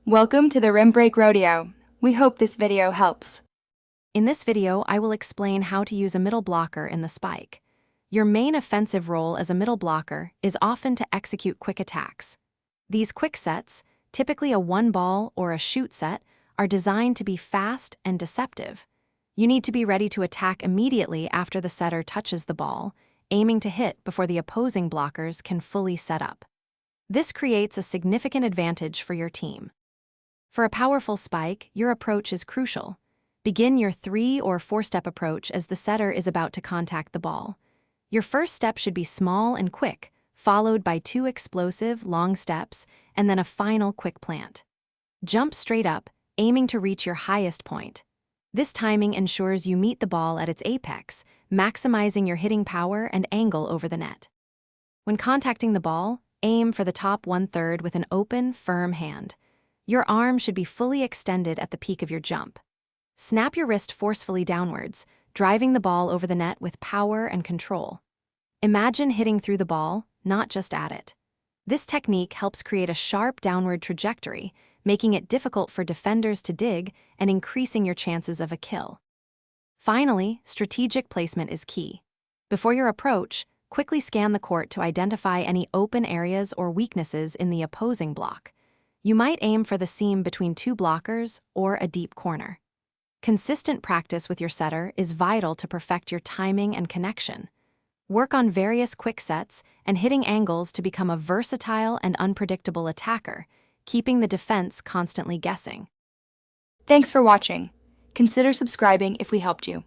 Welcome to the Rim Break Rodeo. We hope this video helps. In this video, I will explain how to use a middle blocker in the spike. Your main offensive role as a middle blocker is often to execute quick attacks. These quick sets, typically a one ball or a shoot set, are designed to be fast and deceptive. You need to be ready to attack immediately after the setter touches the ball, aiming to hit before the opposing blockers can fully set up. This creates a significant advantage for your team. For a powerful spike, your approach is crucial. Begin your 3- or 4-step approach as the setter is about to contact the ball. Your first step should be small and quick, followed by 2 explosive, long steps, and then a final quick plant. Jump straight up, aiming to reach your highest point. This timing ensures you meet the ball at its apex, maximizing your hitting power and angle over the net. When contacting the ball, aim for the top 1/3 with an open, firm hand. Your arm should be fully extended at the peak of your jump. Snap your wrist forcefully downwards, driving the ball over the net with power and control. Imagine hitting through the ball, not just at it. This technique helps create a sharp downward trajectory, making it difficult for defenders to dig and increasing your chances of a kill. Finally, strategic placement is key. Before your approach, quickly scan the court to identify any open areas or weaknesses in the opposing block. You might aim for the seam between 2 blockers or a deep corner. Consistent practice with your setter is vital to perfect your timing and connection. Work on various quick sets and hitting angles to become a versatile and unpredictable attacker, keeping the defense constantly guessing. Thanks for watching. Consider subscribing if we helped you.